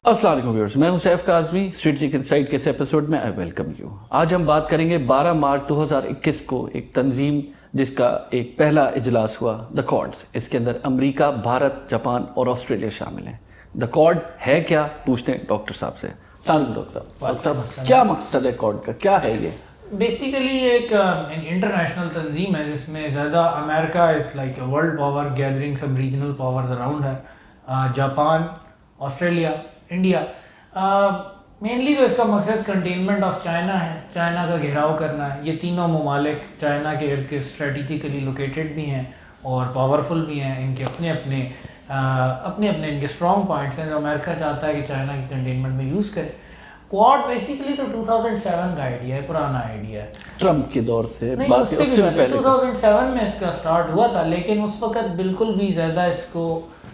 السلام علیکم ویورز، میں ہوں سیف کاظمی۔ اسٹریٹجک انسائٹ کے اس ایپیسوڈ میں آئی ویلکم یو۔ آج ہم بات کریں گے 12 مارچ 2021 کو ایک تنظیم جس کا ایک پہلا اجلاس ہوا، دا کوڈز۔ اس کے اندر امریکہ، بھارت، جاپان اور آسٹریلیا شامل ہیں۔ دا کوڈ ہے کیا، پوچھتے ہیں ڈاکٹر صاحب سے۔ السلام علیکم ڈاکٹر صاحب۔ ڈاکٹر صاحب، کیا مقصد ہے کوڈ کا، کیا ہے یہ؟ بیسیکلی ایک انٹرنیشنل تنظیم ہے جس میں زیادہ امریکہ is like a world power gathering سب ریجنل پاورز اراؤنڈ ہے، جاپان، آسٹریلیا، انڈیا۔ مینلی تو اس کا مقصد کنٹینمنٹ آف چائنا ہے، چائنا کا گھیراؤ کرنا ہے۔ یہ تینوں ممالک چائنا کے ارد گرد اسٹریٹجیکلی لوکیٹڈ بھی ہیں اور پاورفل بھی ہیں۔ ان کے اپنے اپنے ان کے اسٹرانگ پوائنٹس ہیں جو امریکہ چاہتا ہے کہ چائنا کی کنٹینمنٹ میں یوز کرے۔ کوڈ بیسیکلی تو 2007 کا آئیڈیا ہے، پرانا آئیڈیا ہے، ٹرمپ کے دور سے نہیں، اس سے بھی پہلے 2007 میں اس کا سٹارٹ ہوا تھا، لیکن اس وقت بالکل بھی زیادہ اس کو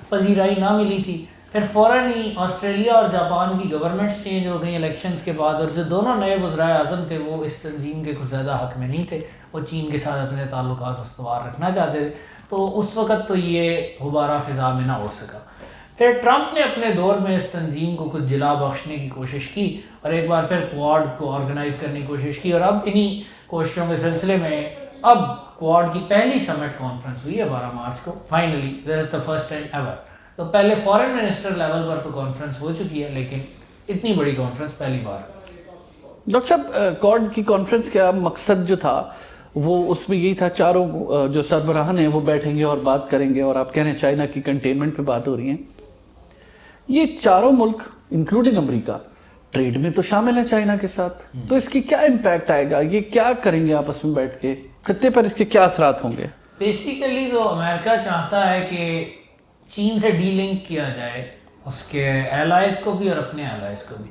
پذیرائی نہ ملی تھی۔ پھر فوراً ہی آسٹریلیا اور جاپان کی گورنمنٹس چینج ہو گئی الیکشنز کے بعد، اور جو دونوں نئے وزرائے اعظم تھے وہ اس تنظیم کے کچھ زیادہ حق میں نہیں تھے، وہ چین کے ساتھ اپنے تعلقات استوار رکھنا چاہتے تھے، تو اس وقت تو یہ غبارہ فضا میں نہ اڑ سکا۔ پھر ٹرمپ نے اپنے دور میں اس تنظیم کو کچھ جلا بخشنے کی کوشش کی اور ایک بار پھر کوڈ کو آرگنائز کرنے کی کوشش کی، اور اب انہی کوششوں کے سلسلے میں اب کوڈ کی پہلی سمٹ کانفرنس ہوئی ہے 12 مارچ کو، finally this is the first time ever. تو پہلے فارن منسٹر لیول پر تو کانفرنس ہو چکی ہے، لیکن اتنی بڑی کانفرنس پہلی بار۔ ڈاکٹر صاحب، کوڈ کی کانفرنس کا مقصد جو تھا وہ اس میں یہی تھا، چاروں جو سربراہان ہیں وہ بیٹھیں گے اور بات کریں گے، اور آپ کہہ رہے ہیں چائنا کی کنٹینمنٹ پہ بات ہو رہی ہے۔ یہ چاروں ملک انکلوڈنگ امریکہ ٹریڈ میں تو شامل ہیں چائنا کے ساتھ، تو اس کی کیا امپیکٹ آئے گا؟ یہ کیا کریں گے آپس میں بیٹھ کے؟ خطے پر اس کے کیا اثرات ہوں گے؟ بیسیکلی تو امریکہ چاہتا ہے کہ چین سے ڈی لنک کیا جائے، اس کے ایلائز کو بھی اور اپنے ایلائز کو بھی۔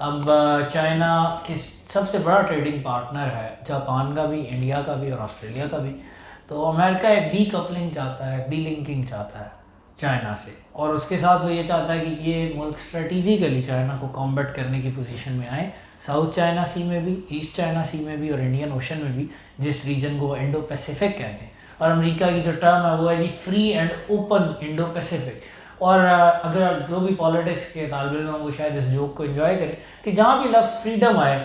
اب چائنا کی سب سے بڑا ٹریڈنگ پارٹنر ہے، جاپان کا بھی، انڈیا کا بھی اور آسٹریلیا کا بھی، تو امریکہ ایک ڈی کپلنگ چاہتا ہے، ڈی لنکنگ چاہتا ہے چائنا سے، اور اس کے ساتھ وہ یہ چاہتا ہے کہ یہ ملک اسٹریٹجیکلی چائنا کو کامبیٹ کرنے کی پوزیشن میں آئیں، ساؤتھ چائنا سی میں بھی، ایسٹ چائنا سی میں بھی اور انڈین اوشن میں بھی، جس ریجن کو وہ انڈو پیسیفک کہتے ہیں۔ اور امریکہ کی جو ٹرم ہے وہ ہے جی free and open Indo Pacific. اور اگر جو بھی پالیٹکس کے طالب علم ہیں وہ شاید اس جوک کو انجوائے کریں کہ جہاں بھی لفظ فریڈم آئے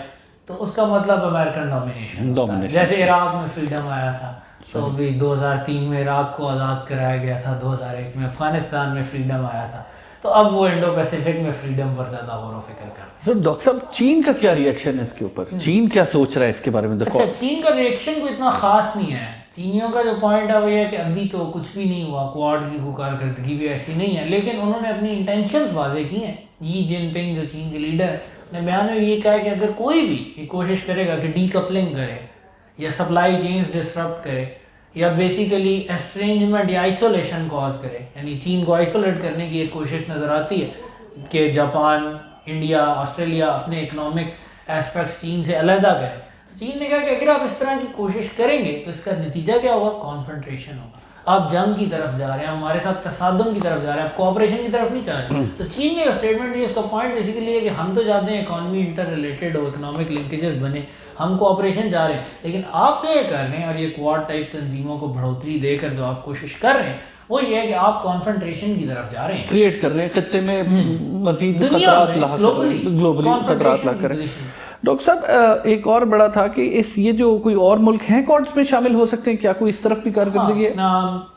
تو اس کا مطلب امریکن ڈومینیشن ہوتا ہے۔ جیسے عراق میں فریڈم آیا تھا تو ابھی 2003 میں عراق کو آزاد کرایا گیا تھا، 2001 میں افغانستان میں فریڈم آیا تھا، تو اب وہ انڈو پیسیفک میں فریڈم پر زیادہ غور و فکر کر رہے ہیں۔ ڈاکٹر صاحب، چین کا کیا ریئیکشن ہے اس کے اوپر؟ چین کیا سوچ رہا ہے اس کے بارے میں؟ اچھا، چین کا ریئیکشن کوئی اتنا خاص نہیں ہے۔ چینیوں کا جو پوائنٹ ہے وہ یہ ہے کہ ابھی تو کچھ بھی نہیں ہوا، کوڈ کی کوئی کارکردگی بھی ایسی نہیں ہے، لیکن انہوں نے اپنی انٹینشنز واضح کی ہیں۔ جی جن پنگ جو چین کے لیڈر ہیں نے بیان میں یہ کہا ہے کہ اگر کوئی بھی یہ کوشش کرے گا کہ ڈی کپلنگ کرے یا سپلائی چینز ڈسرپٹ کرے یا بیسیکلی اسٹرینجمنٹ یا آئسولیشن کاز کرے، یعنی چین کو آئسولیٹ کرنے کی ایک کوشش نظر آتی ہے کہ جاپان، انڈیا، آسٹریلیا اپنے اکنامک ایسپیکٹس چین سے علیحدہ کریں، تو چین نے کہا کہ اگر آپ اس طرح کی کوشش کریں گے تو اس کا نتیجہ کیا ہوگا؟ کانفرنٹریشن ہوگا، آپ جنگ کی طرف جا رہے ہیں، ہمارے ساتھ تصادم کی طرف جا رہے ہیں، آپ کوآپریشن کی طرف نہیں چاہ رہے۔ تو چین نے اسٹیٹمنٹ دی، اس کا پوائنٹ بیسیکلی ہے کہ ہم تو چاہتے ہیں اکانومی انٹر ریلیٹڈ ہو، اکنامک لنکیجز بنے، ہم کوآپریشن چاہ رہے ہیں، لیکن آپ جو یہ کر رہے ہیں اور یہ کوڈ ٹائپ تنظیموں کو بڑھوتری دے کر جو آپ کوشش کر رہے ہیں وہ یہ ہے کہ آپ کانفرنٹریشن کی طرف جا رہے ہیں، کریٹ کر رہے ہیں، خطے میں مزید خطرات لاحق کر رہے ہیں، گلوبلی خطرات لاحق کر رہے ہیں۔ ڈاکٹر صاحب، ایک اور بڑا تھا کہ یہ جو کوئی اور ملک ہیں کوڈز میں شامل ہو سکتے ہیں کیا؟ کوئی اس طرف بھی کارکردگی ہے؟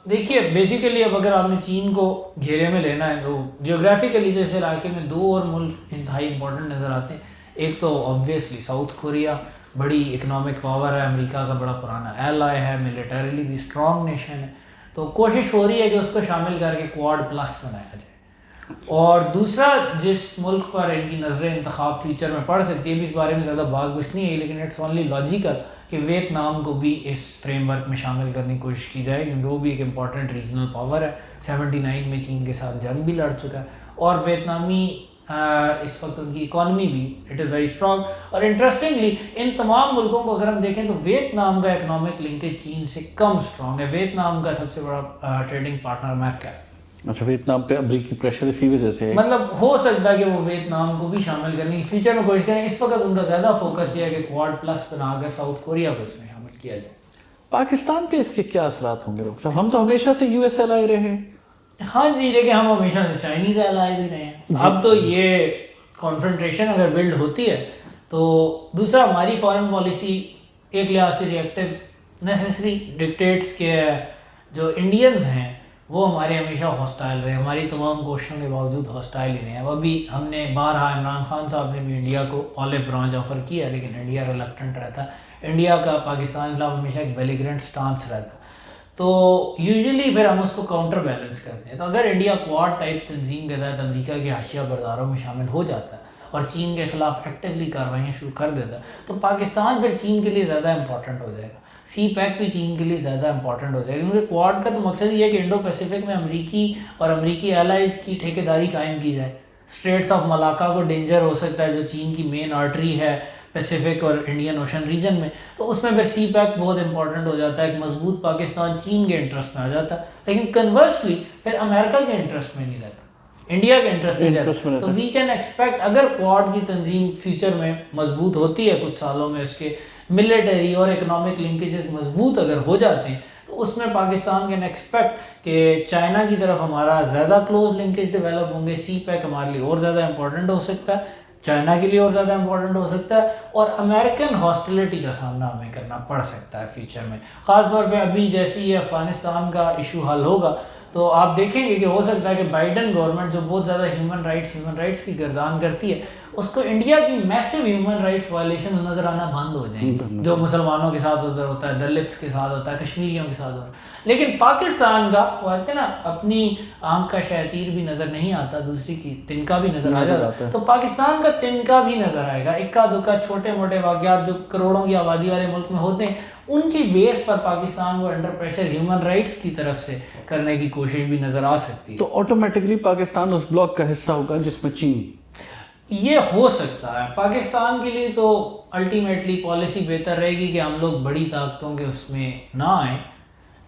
دیکھیے بیسیکلی اب اگر آپ نے چین کو گھیرے میں لینا ہے تو جیوگرافیکلی جو اس علاقے میں دو اور ملک انتہائی امپورٹنٹ نظر آتے ہیں۔ ایک تو آبویسلی ساؤتھ کوریا، بڑی اکنامک پاور ہے، امریکہ کا بڑا پرانا ایلائی ہے، ملیٹریلی بھی اسٹرانگ نیشن ہے، تو کوشش ہو رہی ہے کہ اس کو شامل کر کے کوڈ پلس بنایا جائے۔ اور دوسرا جس ملک پر ان کی نظر انتخاب فیوچر میں پڑ سکتی ہے، بھی اس بارے میں زیادہ باز گوش نہیں ہے، لیکن اٹس اونلی لاجیکل کہ ویتنام کو بھی اس فریم ورک میں شامل کرنے کی کوشش کی جائے، کیونکہ وہ بھی ایک امپورٹنٹ ریجنل پاور ہے، 79 میں چین کے ساتھ جنگ بھی لڑ چکا ہے، اور ویتنامی اس وقت ان کی اکانومی بھی اٹ از ویری اسٹرانگ۔ اور انٹرسٹنگلی ان تمام ملکوں کو اگر ہم دیکھیں تو ویتنام کا اکنامک لنکیج چین سے کم اسٹرانگ ہے، ویتنام کا سب سے بڑا ٹریڈنگ پارٹنر امریکہ ہے۔ اچھا، ویتنام پہ امریکی پریشر اسی وجہ سے مطلب ہو سکتا ہے کہ وہ ویتنام کو بھی شامل کرنے کی فیوچر میں کوشش کریں۔ اس وقت ان کا زیادہ فوکس یہ ہے کہ کوڈ پلس بنا کر ساؤتھ کوریا کو اس میں شامل کیا جائے۔ پاکستان پہ اس کے کیا اثرات ہوں گے ڈاکٹر صاحب؟ ہم تو ہمیشہ سے یو ایس ایل آئی رہے ہیں۔ ہاں جی، لیکن ہم ہمیشہ سے چائنیز ایلائی بھی رہے ہیں۔ اب تو یہ کانفرنٹریشن اگر بلڈ ہوتی ہے تو دوسرا ہماری فارن پالیسی ایک لحاظ سے ریئیکٹیو نیسیسری ڈکٹیٹس کے جو انڈینز ہیں وہ ہمارے ہمیشہ ہاسٹائل رہے, ہماری تمام کوششوں کے باوجود ہاسٹائل ہی رہے ہیں. ابھی ہم نے بارہا عمران خان صاحب نے بھی انڈیا کو آلو برانچ آفر کیا لیکن انڈیا ریلکٹنٹ رہتا ہے. انڈیا کا پاکستان کے خلاف ہمیشہ ایک بیلیگرنٹ سٹانس رہتا ہے, تو یوزلی پھر ہم اس کو کاؤنٹر بیلنس کرتے ہیں. تو اگر انڈیا کواد ٹائپ تنظیم کے تحت امریکہ کے حاشیہ برداروں میں شامل ہو جاتا ہے اور چین کے خلاف ایکٹیولی کارروائیاں شروع کر دیتا ہے تو پاکستان پھر چین کے لیے زیادہ امپورٹنٹ ہو جائے گا. سی پیک بھی چین کے لیے زیادہ امپورٹنٹ ہو جائے گا, کیونکہ کواد کا تو مقصد یہ ہے کہ انڈو پیسیفک میں امریکی اور امریکی ایلائز کی ٹھیکیداری قائم کی جائے. اسٹریٹس آف ملاکا کو ڈینجر ہو سکتا ہے جو چین کی مین آرٹری ہے پیسیفک اور انڈین اوشن ریجن میں, تو اس میں پھر سی پیک بہت امپورٹنٹ ہو جاتا ہے. ایک مضبوط پاکستان چین کے انٹرسٹ میں آ جاتا ہے, لیکن کنورسلی پھر امریکہ کے انٹرسٹ میں نہیں رہتا, انڈیا کے انٹرسٹ میں رہتا. تو وی کین ایکسپیکٹ اگر کواد کی تنظیم فیوچر میں مضبوط ہوتی ہے کچھ سالوں میں, اس کے ملٹری اور اکنامک لنکیجز مضبوط اگر ہو جاتے ہیں تو اس میں پاکستان کین ایکسپیکٹ کہ چائنا کی طرف ہمارا زیادہ کلوز لنکیج ڈیولپ ہوں گے. سی پیک ہمارے لیے اور زیادہ امپورٹنٹ ہو سکتا ہے, چائنا کے لیے اور زیادہ امپورٹنٹ ہو سکتا ہے, اور امریکن ہاسٹیلٹی کا سامنا ہمیں کرنا پڑ سکتا ہے فیوچر میں. خاص طور پہ ابھی جیسے ہی افغانستان کا ایشو حل ہوگا تو آپ دیکھیں گے کہ ہو سکتا ہے کہ بائیڈن گورنمنٹ جو بہت زیادہ ہیومن رائٹس کی گردان کرتی ہے اس کو انڈیا کی میسو ہیومن رائٹس وائلیشنز نظر آنا بند ہو جائیں گے, جو مسلمانوں کے ساتھ ادھر ہوتا ہے, دلتس کے ساتھ ہوتا ہے, کشمیریوں کے ساتھ ہوتا ہے. لیکن پاکستان کا وہ آتے ہیں نا اپنی آنکھ کا شیطیر بھی نظر نہیں آتا, دوسری کی تنکا بھی نظر آ جاتا ہے, تو پاکستان کا تنکا بھی نظر آئے گا. اکا دکا چھوٹے موٹے واقعات جو کروڑوں کی آبادی والے ملک میں ہوتے ہیں ان کی بیس پر پاکستان کو انڈر پریشر ہیومن رائٹس کی طرف سے کرنے کی کوشش بھی نظر آ سکتی ہے. تو آٹومیٹکلی پاکستان اس بلاک کا حصہ ہوگا جس میں چین, یہ ہو سکتا ہے. پاکستان کے لیے تو الٹیمیٹلی پالیسی بہتر رہے گی کہ ہم لوگ بڑی طاقتوں کے اس میں نہ آئیں,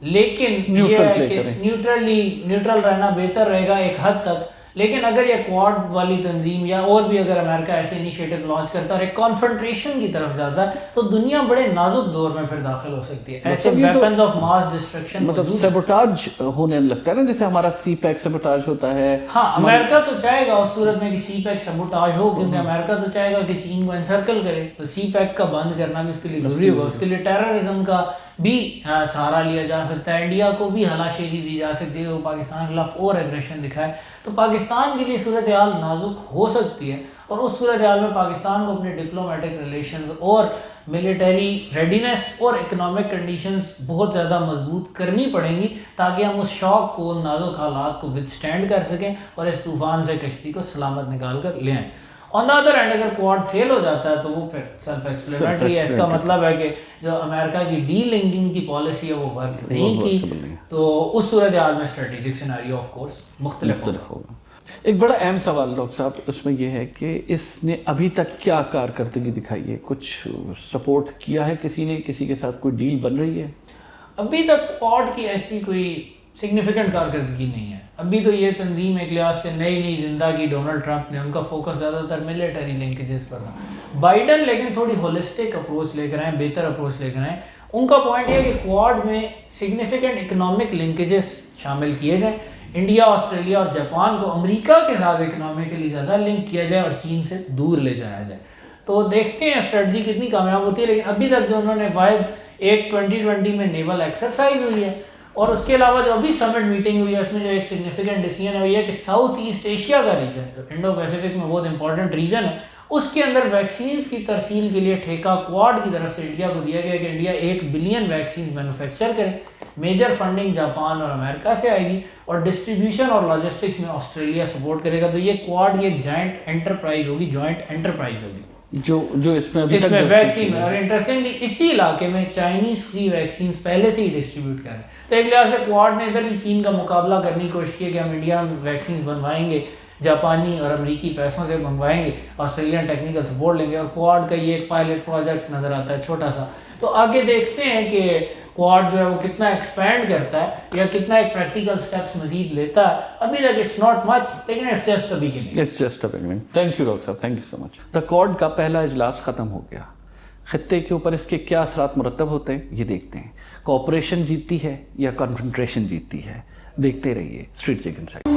لیکن یہ ہے کہ نیوٹرل رہنا بہتر رہے گا ایک حد تک. لیکن اگر یہ کواد والی تنظیم یا اور بھی اگر امریکہ ایسے انیشیٹو لانچ کرتا ہے اور ایک کانفرنٹریشن کی طرف جاتا ہے تو دنیا بڑے نازک دور میں پھر داخل ہو سکتی ہے. ایسے ویپنز آف ماس ڈسٹرکشن مطلب سیبوٹاج ہونے لگتا ہے نا, جیسے ہمارا سی پیک سیبوٹاج ہوتا ہے. ہاں, امریکہ تو چاہے گا اس صورت میں کہ سی پیک سیبوٹاج ہو, کیونکہ امریکہ تو چاہے گا کہ چین کو انسرکل کرے, تو سی پیک کا بند کرنا بھی اس کے لیے ضروری ہوگا. اس کے لیے ٹیررزم کا بھی سہارا لیا جا سکتا ہے, انڈیا کو بھی ہلاشیری دی جا سکتی ہے وہ پاکستان کے خلاف اور ایگریشن دکھائے. تو پاکستان کے لیے صورتحال نازک ہو سکتی ہے, اور اس صورتحال میں پاکستان کو اپنے ڈپلومیٹک ریلیشنز اور ملٹری ریڈینس اور اکنامک کنڈیشنز بہت زیادہ مضبوط کرنی پڑیں گی تاکہ ہم اس شوق کو, نازک حالات کو وتھسٹینڈ کر سکیں اور اس طوفان سے کشتی کو سلامت نکال کر لے آئیں. آن دا ادر ہینڈ اگر کواد فیل ہو جاتا ہے تو وہ پھر سیلف ایکسپلینیٹری ہے. اس کا مطلب ہے کہ جو امریکہ کی ڈی لنکنگ کی پالیسی ہے وہ ورک نہیں کی, تو اس صورتحال میں اسٹریٹجک سیناریو آف کورس مختلف ہوگا. ایک بڑا اہم سوال ڈاکٹر صاحب اس میں یہ ہے کہ اس نے ابھی تک کیا کارکردگی دکھائی ہے؟ کچھ سپورٹ کیا ہے کسی نے, کسی کے ساتھ کوئی ڈیل بن رہی ہے؟ ابھی تک کواد کی ایسی کوئی سگنیفیکنٹ کارکردگی نہیں ہے. ابھی تو یہ تنظیم ایک لحاظ سے نئی زندہ کی ڈونلڈ ٹرمپ نے, ان کا فوکس زیادہ تر ملٹری لنکیجز پر تھا. بائیڈن لیکن تھوڑی ہولسٹک اپروچ لے کر آئے, بہتر اپروچ لے کر آئے. ان کا پوائنٹ یہ ہے کہ کواد میں سگنیفیکنٹ اکنامک لنکیجز شامل کیے جائیں. انڈیا, آسٹریلیا اور جاپان کو امریکہ کے ساتھ اکنامکلی زیادہ لنک کیا جائے اور چین سے دور لے جایا جائے. تو دیکھتے ہیں اسٹریٹجی کتنی کامیاب ہوتی ہے. لیکن ابھی تک جو انہوں نے واحد ایک 2020 میں نیول ایکسرسائز ہوئی ہے, اور اس کے علاوہ جو ابھی سمٹ میٹنگ ہوئی ہے اس میں جو ایک سگنیفیکنٹ ڈیسیژن ہے وہ یہ کہ ساؤتھ ایسٹ ایشیا کا ریجن جو انڈو پیسیفک میں بہت امپورٹنٹ ریجن ہے, اس کے اندر ویکسینز کی ترسیل کے لیے ٹھیکہ کواد کی طرف سے انڈیا کو دیا گیا کہ انڈیا 1 بلین ویکسینز مینوفیکچر کرے. میجر فنڈنگ جاپان اور امریکہ سے آئے گی, اور ڈسٹریبیوشن اور لاجسٹکس میں آسٹریلیا سپورٹ کرے گا. تو یہ کواد یہ ایک جوائنٹ انٹرپرائز ہوگی, جو اس میں ویکسین. اور انٹرسٹنگلی اسی علاقے میں چائنیز فری ویکسینز پہلے سے ہی ڈسٹریبیوٹ کر رہے ہیں. تو ایک لحاظ سے کواد نے ادھر بھی چین کا مقابلہ کرنے کی کوشش کی کہ ہم انڈیا میں ویکسینز بنوائیں گے, جاپانی اور امریکی پیسوں سے منگوائیں گے, آسٹریلین ٹیکنیکل سپورٹ لیں گے. اور کواد کا یہ ایک پائلٹ پروجیکٹ نظر آتا ہے چھوٹا سا. تو آگے دیکھتے ہیں کہ کواد جو ہے وہ کتنا ایکسپینڈ کرتا ہے یا کتنا ایک پریکٹیکل سٹیپس مزید لیتا ہے. ابھی تک اٹس ناٹ مچ, لیکن it's just a beginning. Thank you doctor صاحب, thank you so much. The Quad کا پہلا اجلاس ختم ہو گیا. خطے کے اوپر اس کے کیا اثرات مرتب ہوتے ہیں یہ دیکھتے ہیں. کوآپریشن جیتتی ہے یا کنفرنٹریشن جیتتی ہے؟ دیکھتے رہیے اسٹریٹ چیک انسائٹ.